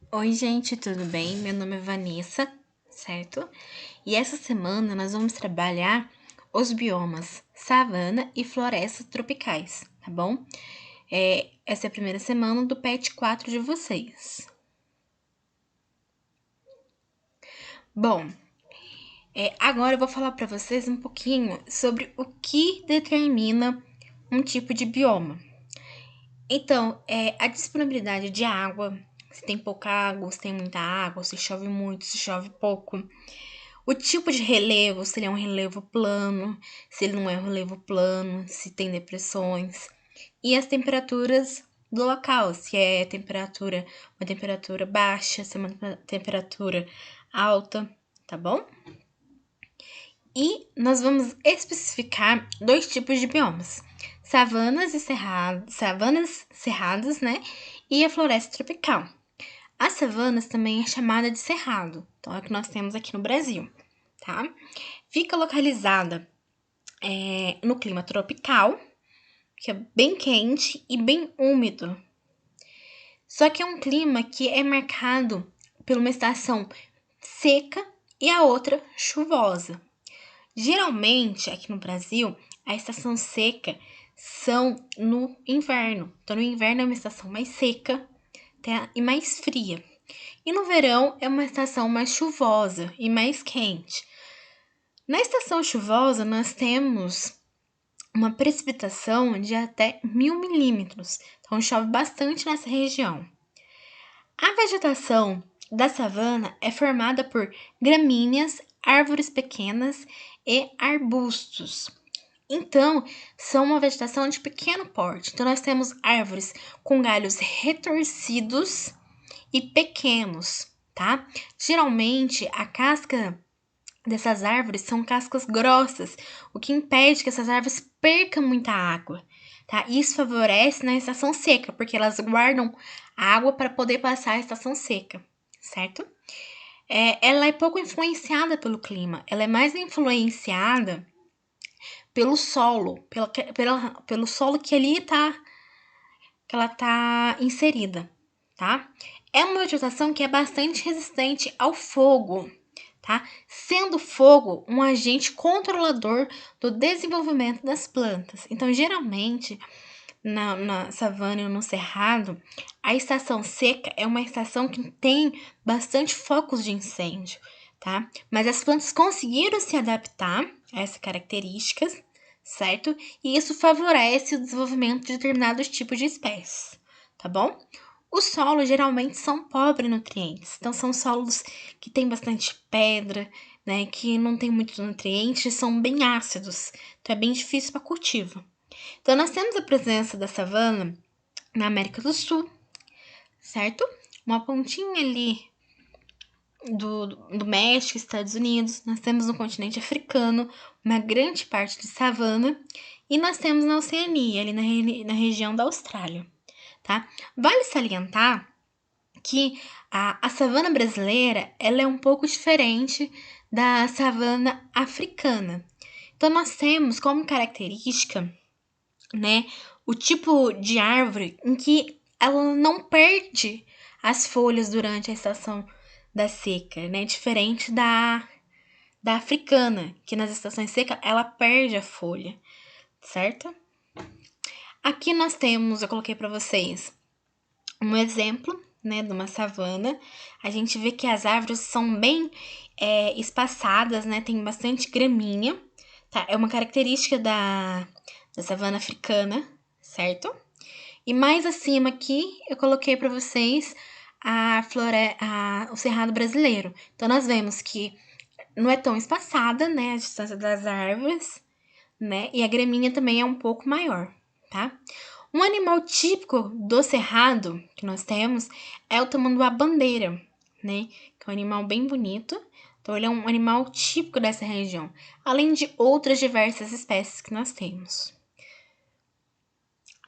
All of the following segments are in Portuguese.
Oi, gente, tudo bem? Meu nome é Vanessa, certo? E essa semana nós vamos trabalhar os biomas savana e florestas tropicais, tá bom? Essa é a primeira semana do PET 4 de vocês. Bom, agora eu vou falar para vocês um pouquinho sobre o que determina um tipo de bioma. Então, a disponibilidade de água, se tem pouca água, se tem muita água, se chove muito, se chove pouco. O tipo de relevo, se ele é um relevo plano, se ele não é um relevo plano, se tem depressões. E as temperaturas do local, se é uma temperatura baixa, se é uma temperatura alta, tá bom? E nós vamos especificar dois tipos de biomas: savanas cerradas, né? E a floresta tropical. As savanas também é chamada de cerrado, então é o que nós temos aqui no Brasil, tá? Fica localizada no clima tropical, que é bem quente e bem úmido. Só que é um clima que é marcado por uma estação seca e a outra chuvosa. Geralmente, aqui no Brasil, a estação seca são no inverno. Então, no inverno é uma estação mais seca, tá? E mais fria. E no verão é uma estação mais chuvosa e mais quente. Na estação chuvosa, nós temos uma precipitação de até 1.000 milímetros. Então, chove bastante nessa região. A vegetação da savana é formada por gramíneas, árvores pequenas e arbustos. Então, são uma vegetação de pequeno porte. Então, nós temos árvores com galhos retorcidos e pequenos, tá? Geralmente, a casca dessas árvores são cascas grossas, o que impede que essas árvores percam muita água, tá? Isso favorece na estação seca, porque elas guardam água para poder passar a estação seca, certo? Ela é pouco influenciada pelo clima, ela é mais influenciada pelo solo, pelo solo que ali que ela tá inserida, tá? É uma vegetação que é bastante resistente ao fogo, tá? Sendo o fogo um agente controlador do desenvolvimento das plantas. Então, geralmente, na savana e no cerrado, a estação seca é uma estação que tem bastante focos de incêndio, tá? Mas as plantas conseguiram se adaptar a essas características, certo? E isso favorece o desenvolvimento de determinados tipos de espécies, tá bom? Os solos geralmente são pobres em nutrientes, então são solos que têm bastante pedra, né, que não tem muitos nutrientes, são bem ácidos, então é bem difícil para cultivo. Então nós temos a presença da savana na América do Sul, certo? Uma pontinha ali do México, Estados Unidos, nós temos no continente africano uma grande parte de savana e nós temos na Oceania, ali na região da Austrália, tá? Vale salientar que a savana brasileira ela é um pouco diferente da savana africana. Então nós temos como característica, né, o tipo de árvore em que ela não perde as folhas durante a estação da seca, né? Diferente da africana, que nas estações secas ela perde a folha, certo? Aqui nós temos, eu coloquei para vocês um exemplo, né, de uma savana. A gente vê que as árvores são bem espaçadas, né? Tem bastante graminha, tá? É uma característica da savana africana, certo? E mais acima aqui eu coloquei para vocês o cerrado brasileiro. Então nós vemos que não é tão espaçada, né, a distância das árvores, né? E a graminha também é um pouco maior, tá? Um animal típico do cerrado que nós temos é o tamanduá-bandeira, né? Que é um animal bem bonito. Então ele é um animal típico dessa região, além de outras diversas espécies que nós temos.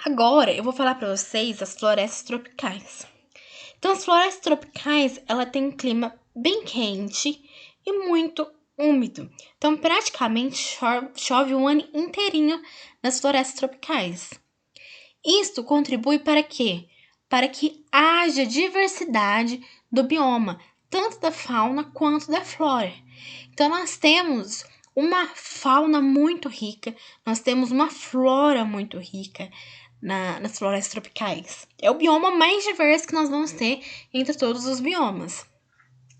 Agora eu vou falar para vocês as florestas tropicais. Então, as florestas tropicais, ela tem um clima bem quente e muito úmido. Então, praticamente chove o ano inteirinho nas florestas tropicais. Isto contribui para que para que haja diversidade do bioma, tanto da fauna quanto da flora. Então, nós temos uma fauna muito rica, nós temos uma flora muito rica nas florestas tropicais. É o bioma mais diverso que nós vamos ter entre todos os biomas.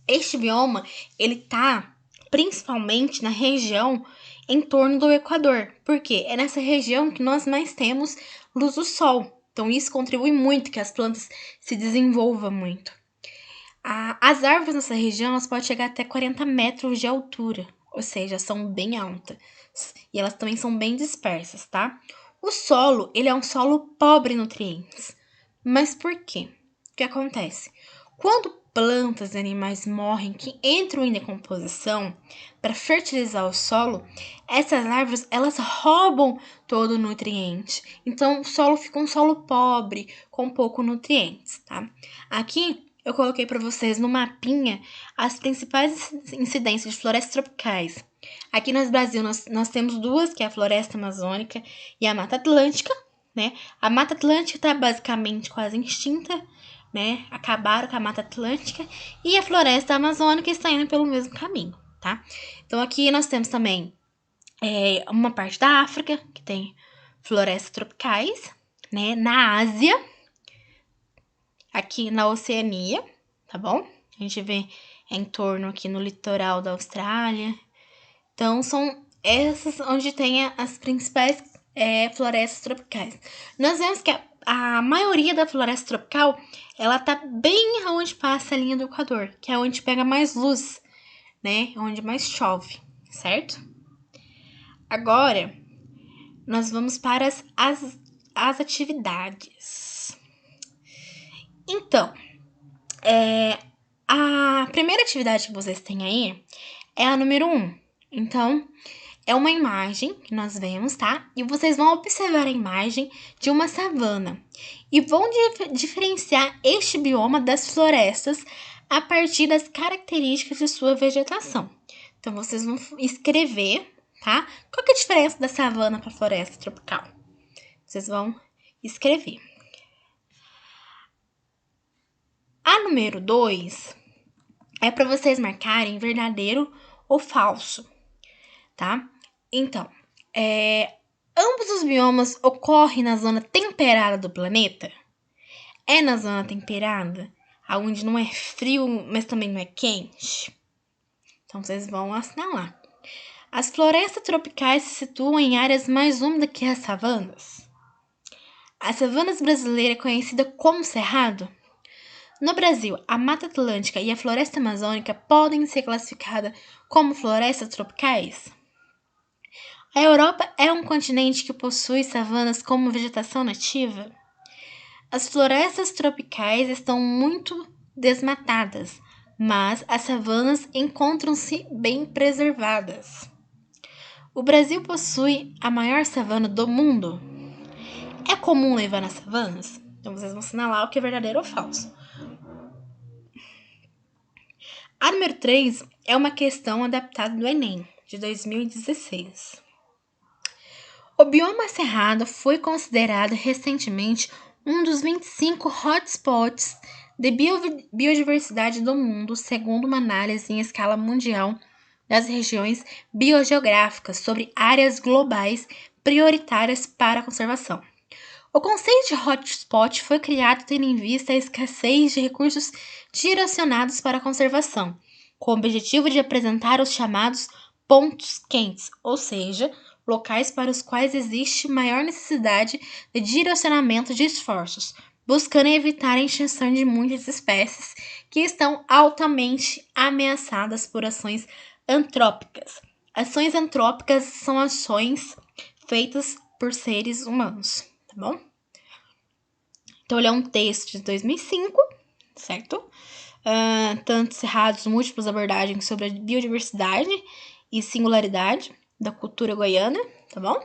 Este bioma, ele tá principalmente na região em torno do Equador, porque é nessa região que nós mais temos luz do sol. Então, isso contribui muito que as plantas se desenvolvam muito. As árvores nessa região elas podem chegar até 40 metros de altura, ou seja, são bem altas. E elas também são bem dispersas, tá? O solo, ele é um solo pobre em nutrientes. Mas por quê? O que acontece? Quando plantas e animais morrem que entram em decomposição para fertilizar o solo, essas árvores elas roubam todo o nutriente. Então, o solo fica um solo pobre, com pouco nutrientes, tá? Aqui eu coloquei para vocês no mapinha as principais incidências de florestas tropicais. Aqui no Brasil nós temos duas, que é a floresta amazônica e a Mata Atlântica, né? A Mata Atlântica está basicamente quase extinta, né? Acabaram com a Mata Atlântica e a floresta amazônica está indo pelo mesmo caminho, tá? Então aqui nós temos também uma parte da África, que tem florestas tropicais, né? Na Ásia, aqui na Oceania, tá bom? A gente vê em torno aqui no litoral da Austrália. Então, são essas onde tem as principais florestas tropicais. Nós vemos que a maioria da floresta tropical, ela tá bem onde passa a linha do Equador, que é onde pega mais luz, né? Onde mais chove, certo? Agora, nós vamos para as atividades. Então, a primeira atividade que vocês têm aí é a número 1. Então, é uma imagem que nós vemos, tá? E vocês vão observar a imagem de uma savana e vão diferenciar este bioma das florestas a partir das características de sua vegetação. Então, vocês vão escrever, tá? Qual que é a diferença da savana para a floresta tropical? Vocês vão escrever. A número 2 é para vocês marcarem verdadeiro ou falso, tá? Então, ambos os biomas ocorrem na zona temperada do planeta? É na zona temperada, onde não é frio, mas também não é quente? Então, vocês vão assinalar. As florestas tropicais se situam em áreas mais úmidas que as savanas? As savanas brasileiras é conhecida como cerrado? No Brasil, a Mata Atlântica e a Floresta Amazônica podem ser classificadas como florestas tropicais? A Europa é um continente que possui savanas como vegetação nativa? As florestas tropicais estão muito desmatadas, mas as savanas encontram-se bem preservadas. O Brasil possui a maior savana do mundo? É comum levar nas savanas? Então vocês vão assinalar o que é verdadeiro ou falso. A número 3 é uma questão adaptada do Enem, de 2016. O bioma cerrado foi considerado recentemente um dos 25 hotspots de biodiversidade do mundo, segundo uma análise em escala mundial das regiões biogeográficas sobre áreas globais prioritárias para a conservação. O conceito de hotspot foi criado tendo em vista a escassez de recursos direcionados para a conservação, com o objetivo de apresentar os chamados pontos quentes, ou seja, locais para os quais existe maior necessidade de direcionamento de esforços, buscando evitar a extinção de muitas espécies que estão altamente ameaçadas por ações antrópicas. Ações antrópicas são ações feitas por seres humanos, tá bom? Então, ele é um texto de 2005, certo? Tantos cerrados, múltiplas abordagens sobre a biodiversidade e singularidade da cultura goiana, tá bom?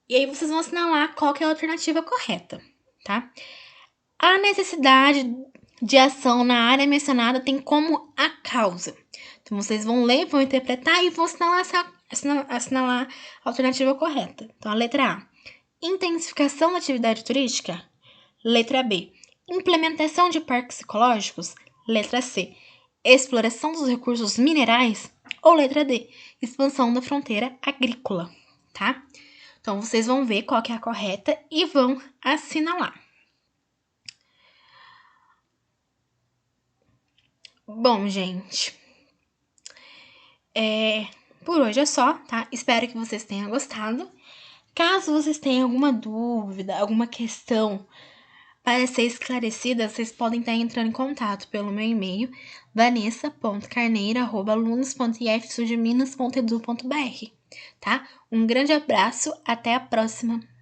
E aí vocês vão assinalar qual que é a alternativa correta, tá? A necessidade de ação na área mencionada tem como a causa. Então, vocês vão ler, vão interpretar e vão assinalar a alternativa correta. Então, a letra A. Intensificação da atividade turística. Letra B, implementação de parques ecológicos? Letra C, exploração dos recursos minerais? Ou letra D, expansão da fronteira agrícola, tá? Então, vocês vão ver qual que é a correta e vão assinalar. Bom, gente, por hoje é só, tá? Espero que vocês tenham gostado. Caso vocês tenham alguma dúvida, alguma questão para ser esclarecida, vocês podem estar entrando em contato pelo meu e-mail, vanessa.carneiro@alunos.ifsudminas.edu.br, tá? Um grande abraço, até a próxima!